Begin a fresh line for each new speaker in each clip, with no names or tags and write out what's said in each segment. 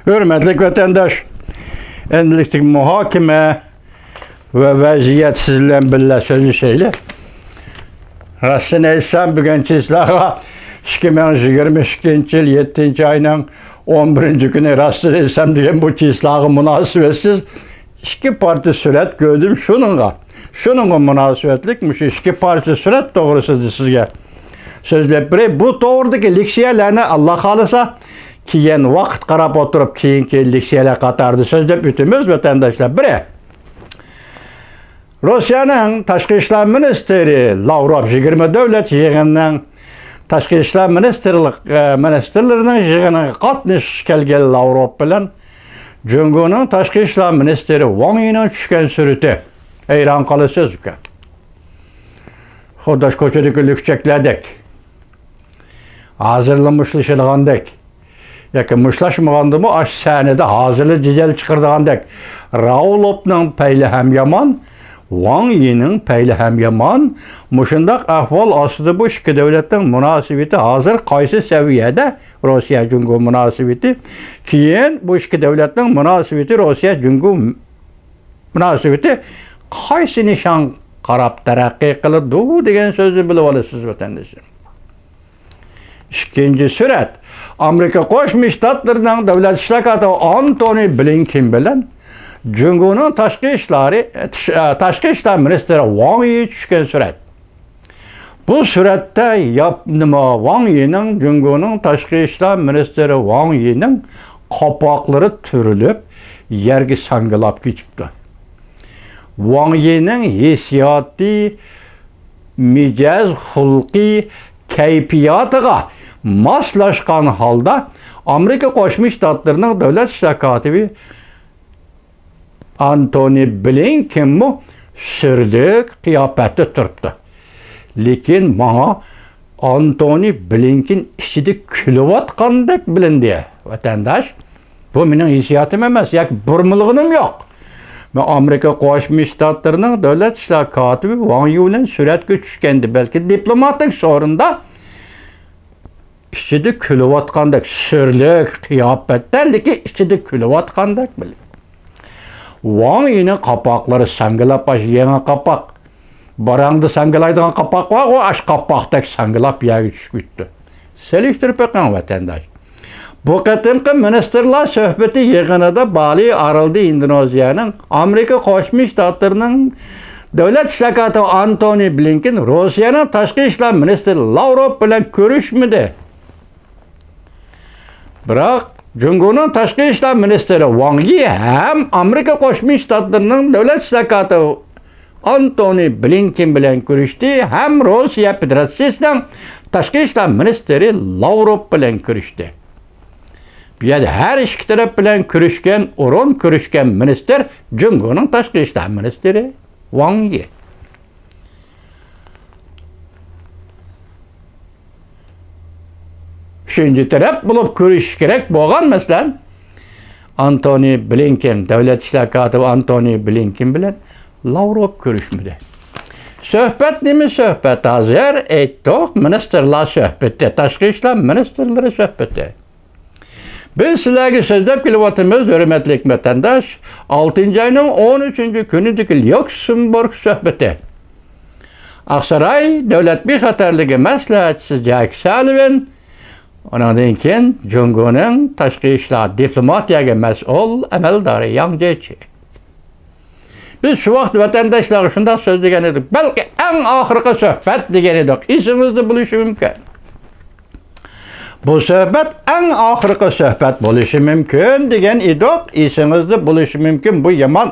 Hürmetli vatandaş, endilikli muhakeme ve vaziyet sizle birle sözü şeyle. Rastın etsem bugün çizlağa 2022 yıl 7. ayının 11. günü rastın etsem diyen bu çizlağı münasibetsiz iki parti süret gördüm şununla. Şununla münasibetlikmiş iki parti süret doğrusu sizge. Sözle biri bu doğrudaki liksiyelerine Allah kalırsa keyin vaqt qarab oturup keyinki liksiyeler qatardı sözlep bütünümüz vatandaşlar. Biri Rusiyanın Tashqi ishlar ministri Lavrov 20 davlat yig'inining Tashqi ishlar ministrlarining yig'iniga qatnashib kelgan Lavrov bilan Jungoning Tashqi ishlar ministri Wang Yining tushgan surati hayron qolasiz uka. Xudosh ko'chadagi lükçeklardek hazırlamışlaşılgandek yoki mushtlashmagandimi ash sahnada hozirli jidal chiqirdigandek Ravlovning payli ham yomon, Wang Yining payli ham yomon. Mushundaq ahvol ostida bu ikki davlatning munosabati hozir qaysi saviyada? Rossiya Jungo munosabati. Keyin bu ikki davlatning munosabati Rossiya Jungo munosabati qaysi nishon qarab taraqqiy qiladi degan so'zni bilib olasiz vatandoshlar. İkinci surat Amerika Qo'shma Shtatlarining davlat ishlar katibi Antony Blinken bilan Jungoning tashqi ishlar ministri Wang Yi tushgan surat. Bu suratda Wang Yining Jungoning tashqi ishlar ministri Wang Yining qopoqlari turilib yerga sangilab ketibdi. Wang Yining hissiyoti, mijoz, xulqi kayfiyatiga moslashgan holda Amerika Qo'shma Shtatlarining davlat ishlar katibi Antony Blinken mu sirlik qiyofatda turibdi. Lekin menga Antony Blinken ichida kulayotgandek bilindi. Vatandash, bu mening hissiyotim emas, yoki burmilg'inim yo'q. Men Amerika Qo'shma Shtatlarining davlat ishlar katibi Wang Yi bilan suratga tushgandi, balki diplomatik so'rinda ichida kulayotgandek sirlik qiyofatda, lekin ichida kulayotgandek bilindi. Wang Yining qapoqlari sangilab, yangi qapoq. Barangda sangilaydigan qapoq var, o ash qapoqdek sangilab yerga tushib ketdi. Selishtirib qo'ygan vatandosh. Bu qatimqi ministerlar suhbati yig'inida Bali orolida Indoneziyaning Amerika Qo'shma Shtatlarining davlat ishlar katibi Antony Blinken Rossiyaning tashqi ishlar ministri Lavrov bilan ko'rishmadi. Biroq Jungoning tashqi ishlar ministri Wang Yi ham Amerika Qo'shma Shtatlarining davlat ishlar katibi Antony Blinken bilan ko'rishdi, ham Rossiya Federatsiyasining tashqi ishlar ministri Lavrov bilan ko'rishdi. Bu yerda har ikki taraf bilan ko'rishgan ministr Jungoning tashqi ishlar ministri Wang Yi. Üçüncü taraf bo'lib ko'rish kerak bo'lgan masalan Antony Blinken, davlat ishlar katibi Antony Blinken bilan Lavrov ko'rishmadi. Suhbat nima suhbat? Hozir aytdik, ministerlar suhbati, tashqi ishlar ministrlari suhbati. Biz sizlarga so'zlab kelyapmiz, hurmatli vatandosh, 6-oyning 13-kunidagi Lyuksemburg suhbati. Aqsaray davlat bexatarligi maslahatchisi Jack Sullivan, ondan keyin Jungoning tashqi ishlar diplomatiyaga mas'ul amaldori Yang Jiechi. Biz şu vaqt vatandaşlarga shunday so'z degan edik. Balki eng oxirgi suhbat degan edik. Esingizda bo'lishi mumkin. Bu suhbat eng oxirgi suhbat bo'lishi mumkin degan edik. Esingizda bo'lishi mumkin. Bu yomon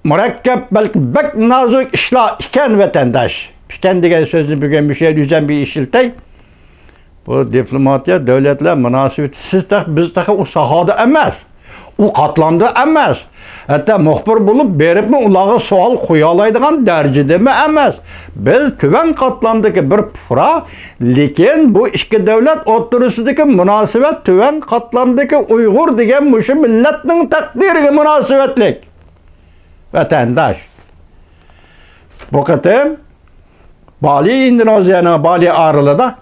murakkab, balki bak nozik ishlar ekan vatandash. Ekan degan so'zni bugun bir şey yüzden bir ishiltay. Bu diplomatiya davlatlar munosabati biz o sahada emas. O qatlamda emas. Hatta muxbir bo'lib beribmi ularga savol qo'ya oladigan darajadami emas. Biz tuvan qatlamdagi bir pufra, lekin bu ikki davlat o'rtasidagi munosabat tuvan qatlamdagi Uyg'ur degan mushu millatning taqdiriga munosabatlik. Vatandash. Bu qatim Bali Indoneziyaning Bali orolida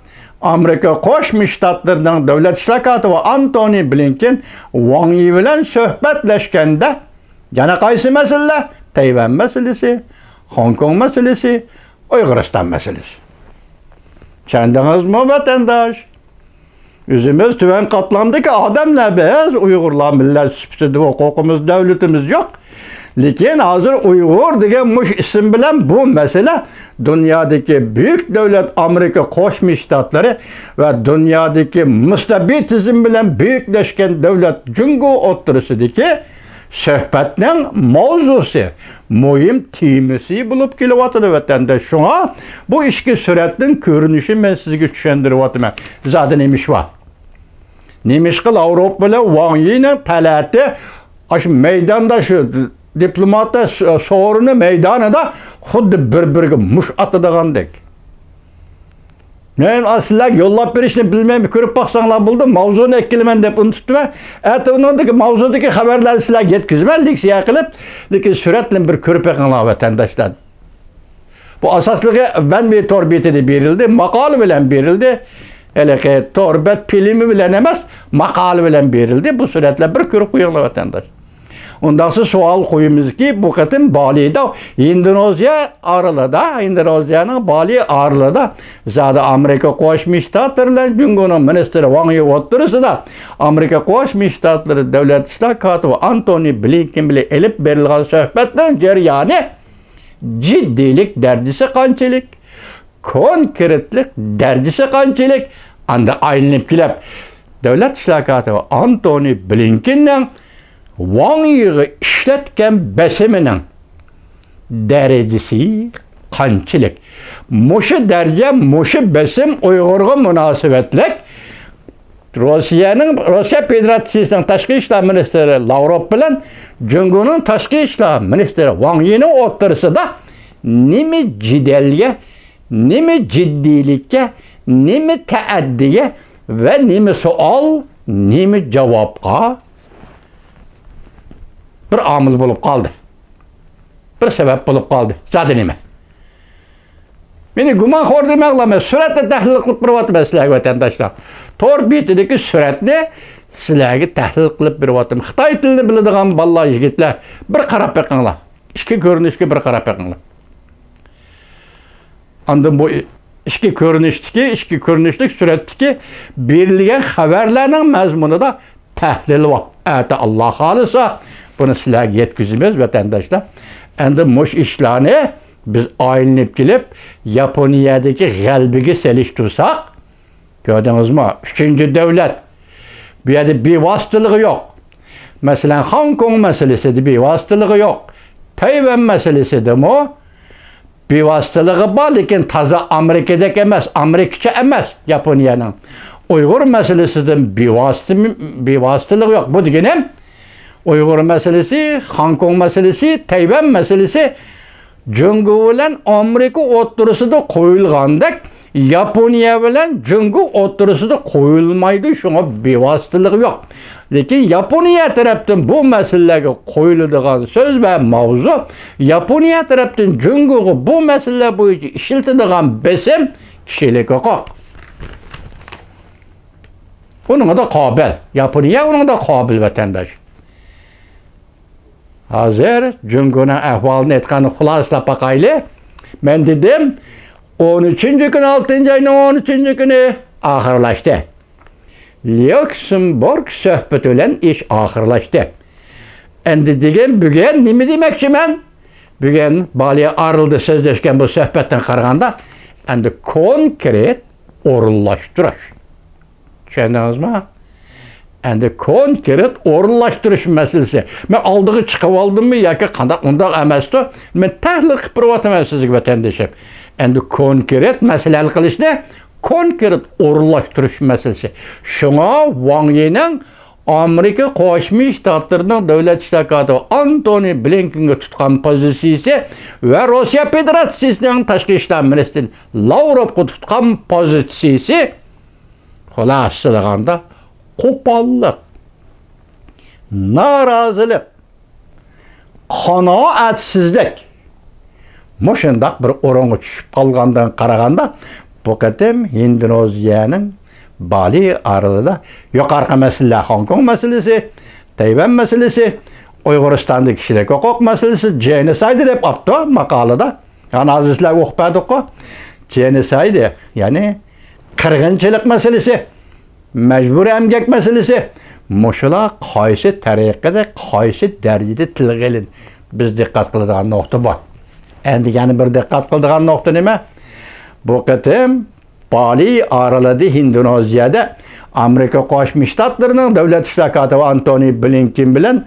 Amerika Qo'shma Shtatlarining davlat ishlar kotibi Antony Blinken Wang Yi bilan suhbatlashganda yana qaysi masalalar? Tayvan masalasi, Hong Kong masalasi, Uyg'uriston masalasi. Tushundingizmi vatandosh? O'zimiz tuvan qatlamdagi odamlar biz Uyg'urlar millat sifatida huquqimiz, davlatimiz yo'q. Lekin hozir Uyg'ur degan mush ism bilan bu masala dunyodagi büyük davlat Amerika Qo'shma Shtatlari va dunyodagi mustabid bilan büyüklashgan davlat Jungo o'ttirisidagi suhbatning mavzusi, muhim temasi bo'lib kelyapti vatanda. Shunga bu ishki suratning ko'rinishi men sizga tushuntiryapman. Zodi nemish bor? Nemish qil Avropa bilan Wang Yi'ning talati shu maydonda shu diplomatlar so'rini maydonida xuddi bir-biriga mush atadigandak. Men aslan yo'llab berishni bilmayman, ko'rib baqsanglar bo'ldi, mavzuni ikkilman deb unutibman. Undagi mavzudagi xabarlarni sizlarga yetkazman, leksiya qilib, lekin suratni bir ko'rib baqinglar vatandoshlar. Bu asosligi Vanmi torbetida berildi, maqola bilan berildi. Hele torbet filmi bilan emas, maqola bilan berildi. Bu suratlar bir ko'rib qo'yinglar vatandosh. Ondan sonra sual koyumuz ki bu kadın Bali'de Endonezya aralada, Endonezya'nın Bali aralada zaten Amerika Qo'shma Shtatlari Jungo'nun ministri Wang Yi o'ttirishida Amerika Qo'shma Shtatlari davlat ishlar kotibi Antony Blinken bilan elib berilgan suhbatning jarayoni jiddilik darajasi qanchalik, konkretlik darajasi qanchalik anda aylanib kelib davlat ishlar kotibi Antony Blinkenning Wang Yi'ga ishlatgan besimining darajasi qanchalik. Mushu daraja, mushu besim Uyg'urga munosabatlik Rossiya Federatsiyasining tashqi ishlar ministri Lavrov bilan Jungo'ning tashqi ishlar ministri Wang Yi'ning o'rtasida nima jidalga, nima jiddiylikka, nima taaddiga va nima savol, nima javobga bir amil bulup kaldı. Bir sebep bulup kaldı. Zaten nime? Beni gumanxor demekle süratle tahlil kılıp bir vatım sizlerge vatandaşlar. Tor bitideki süratle sizlerge tahlil kılıp bir vatım. Xitay tilini biladigan ballar yigitler bir qarap bakыңlar. İşki görünüşke bir qarap bakыңlar. Andan bu işki görünüşlük süratdeki berilgen haberlerinin mezmunu da tahlil var. Evet Allah halisa bunu sizlerge yetkizimiz vatandaşlar. Endi muş işlerini biz aylanıp gelip Yaponiyadaki g'albiga selishtirsak, gördünüz mü? Üçüncü devlet. Bu yerde bir vasıtılığı yok. Mesela Hong Kong meselesi de bir vasıtılığı yok. Tayvan meselesi de mi? Bir vasıtılığı var, lakin taza Amerika'daki emez, Amerikça emez Yaponiyanın. Uygur meselesi de bir vasıtılığı yok. Bu deginem Uygur meselesi, Hong Kong meselesi, Tayvan meselesi Jungo bilan Amerika o'ttirisida qo'yilgandek, Yaponiya bilan Jungo o'ttirisida qo'yilmaydi, shunga bevositalik yo'q. Lekin Yaponiya tarafdan bu masalalarga qo'yiladigan so'z va mavzu, Yaponiya tarafdan Jungoga bu masalalar bo'yicha ishlatiladigan besim kishilik huquq. Bunun da qobil. Yaponiya onun da qobil vatandosh. Hazır Jungo'nun ahvalını etkanı xulosalab bakaylı. Ben dedim 13. gün 6. ayının 13. günü ahırlaştı. Luxemburg söhbeti bilen iş ahırlaştı. Endi dedim bugün nimi demekçi ben? Bugün Bali'ye arıldı sözleşken bu söhbetten qaraganda endi konkret orunlaştırış. Düşündünüz mü? Endi konkret orunlaştırış meselesi. Ben aldığı çıkıp aldım mı ya ki kandak ondak emasdi. Men tahlil qilib beryotaman sizga vatandoshim. Endi konkret mesele qilishni konkret orunlaştırış meselesi. Şuna Wang Yi'ning Amerika Qo'shma Shtatlarining davlat ishlar kotibi Antony Blinkenga tutgan pozitsiyasi va Rossiya Federatsiyasining tashqi ishlar ministri Lavrovga tutgan pozitsiyasi xulosalaganda qo'pollik, norozilik, qanoatsizlik mushundaq bir o'ringa tushib qolgandan qaraganda Bu qatim Indoneziyanın Bali aralığında yuqorqi masala Hong Kong masalasi, Tayvan masalasi, Uyg'uristonda kishilik huquq masalasi, genocide deb apti maqolada. Yani azizlar o'qimadik-ku. Genocide, ya'ni qirg'inchilik masalasi, majburiy emgak masalasi. Mushular qaysi tariqada, qaysi darajada tilga ilin. Biz diqqat qiladigan nuqta bor. Endi yana bir diqqat qiladigan nuqta nima? Bu qatim Bali araladi Indoneziyada Amerika Qo'shma Shtatlarining davlat ishlar kotibi Antony Blinken bilan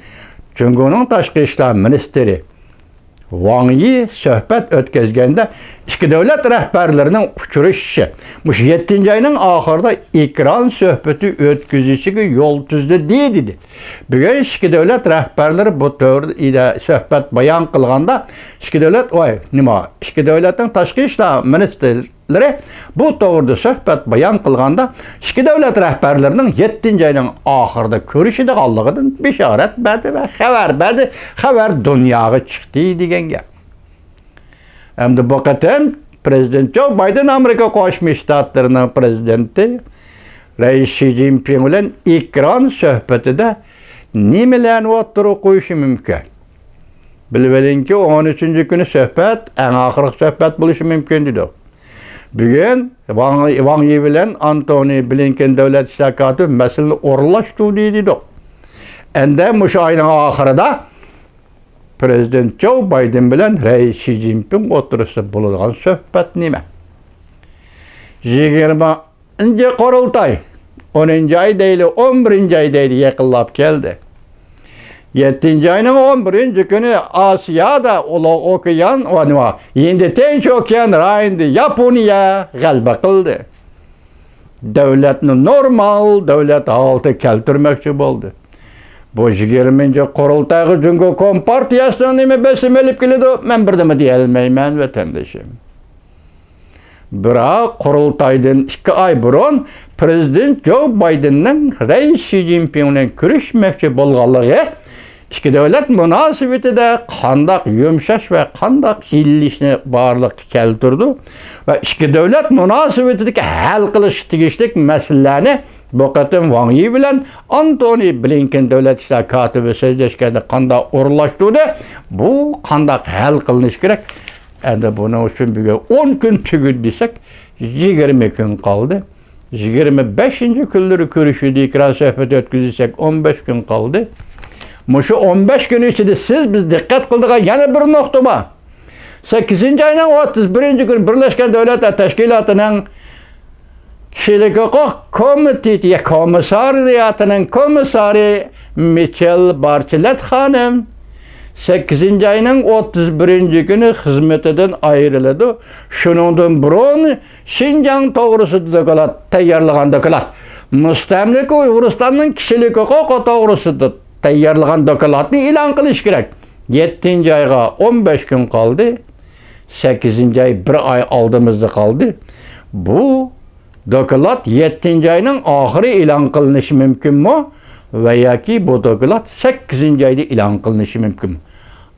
Jungoning tashqi ishlar ministri Wang Yi suhbat o'tkazganda ikki davlat rahbarlarining uchrashishi mush 7-oyning oxirida ekran suhbati o'tkazishiga yo'l tuzdi dedi. Bugun ikki davlat rahbarlari bu to'g'rida suhbat bayon qilganda ikki davlat nima? Ikki davlatning tashqi ishlar ministrlari bu to'g'rida suhbat bayon qilganda ikki davlat rahbarlarining 7-oyning oxirida ko'rishadiganligidan bishorat berdi va xabar dunyoga chiqdi degan gap. Endi bu qatim Prezident Joe Biden Amerika Qo'shma Shtatlarining prezidenti Rais Xi Jinping bilan ekran suhbatida nimalarni o'tirib qo'yishi mumkin? Bilib olingki, 13-kuni suhbat eng oxirgi suhbat bo'lishi mumkin dedi. Bugun Wang Yi bilan Antony Blinken davlat ishlar kotibi masalani o'rlashtirdi dedi. Endi mush oyning oxirida Prezident Joe Biden bilan Rais Xi Jinping o'tirishsa bo'ladigan suhbat nima? 20-chi qurultoy 10-oy deyli, 11-oy deyli yaqinlab keldi. 7-oyning 11-kuni Osiyada Ulug' okean va endi Tinch okean rayonida Yaponiya g'alaba qildi. Davlatni normal davlat holatiga keltirmoqchi bo'ldi. Bu 20-chi qurultayga Jungo Kompartiyasining nima besim olib keladi, men birdami deya olmayman vatandoshim. Biroq qurultaydan 2 oy burun Prezident Joe Bidenning Rais Xi Jinping bilan ko'rishmoqchi bo'lganligi ikki davlat munosabatida qanday yumshash va qanday illishni borliq keltirdi va ikki davlat munosabatidagi hal qilish tegishli masalalarni bu qatim Wang Yi bilan Antony Blinken davlat ishlar kotibi so'zlashganda qanday o'rlashtirdi, bu qanday hal qilinishi kerak. Endi buning uchun bugun 10 kun tugul desak 20 kun qoldi. 25-kunlari ko'rishdi, ekran suhbat o'tkazsak 15 kun qoldi. Mushu 15 kun ichida siz biz diqqat qildigan yana bir nuqta bor. 8-oyning 31-kuni Birlashgan Davlatlar Tashkilotining Kishilik huquq komiteti komissariyatining komissari Michel Bachelet xonim 8-oyning 31-kuni xizmatidan ayriladi. Shuningdan burun Xinjiang to'g'risida doklad tayyorlagan doklad mustamlika Uyg'uristonning kishilik huquqi to'g'risida tayyorlagan dokladni e'lon qilish kerak. 7-oyga 15 kun qoldi. 8-oy 1 oy oldimizda qoldi. Bu doklad 7-oyning oxiri e'lon qilinishi mumkinmi va yoki bu doklad 8-oyda e'lon qilinishi mumkinmi?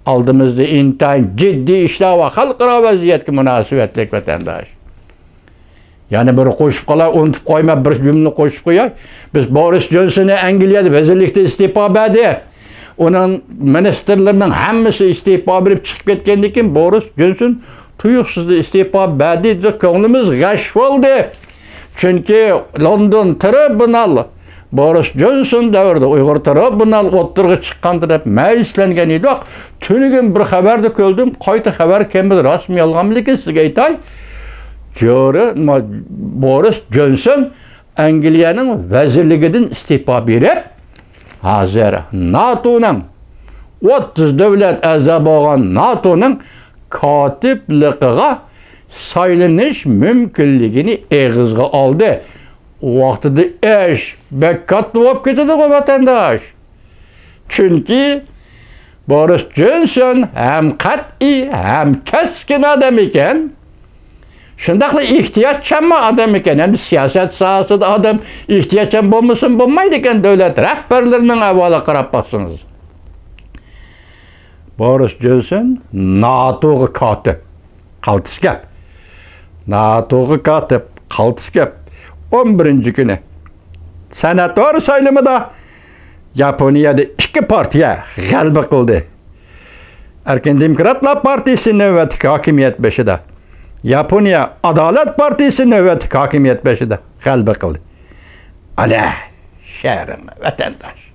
Oldimizda intayin jiddiy ishlar va xalqaro vaziyatga munosabatli vatandosh. Yani bir qo'shib qolay, unutib qo'yma, bir jumla qo'shib qo'yay. Biz Boris Johnsonni Angliyada vazirlikda iste'fo berdi. Uning ministrlarining hammasi iste'fo berib chiqib ketgandan keyin Boris Johnson tuyuqsizda iste'fo berdi deb ko'nglimiz g'ash bo'ldi. Chunki London tribunal Boris Johnson davrida Uyg'ur tribunal o'tirg'i chiqqanda deb ma'yuslangan edi. Tunigun bir xabarda ko'rdim, qayta xabar kimdir rasmiy olganligini sizga aytay. Boris Johnson Angliyaning vazirligidan iste'fo berib, hozir NATOning 30 davlat a'zo bo'lgan NATOning kotibligiga saylanish mumkinligini eg'izga oldi. O vaqtida ish bekkat bo'lib ketadi vatandosh. Chunki Boris Johnson ham qat'iy, ham keskin odam ekan. Shundaqla ehtiyotchan odam ekan. Endi siyosat sohasida odam ehtiyotchan bo'lmasin bo'lmaydi ekan, davlat rahbarlarining avvalo qarab baqsangiz. Boris Johnson NATO'ga kotib. Qaltis gap. NATO katip, kaltıs gap 11. günü senator sayılımıda Yaponiyada 2 partiya g'alaba qildi. Erkin Demokratlar Partisi navbatdagi hokimiyat beshida. Yaponiya Adalet Partisi navbatdagi hokimiyat beshida g'alaba qildi. Ala, shahrim, vatandosh.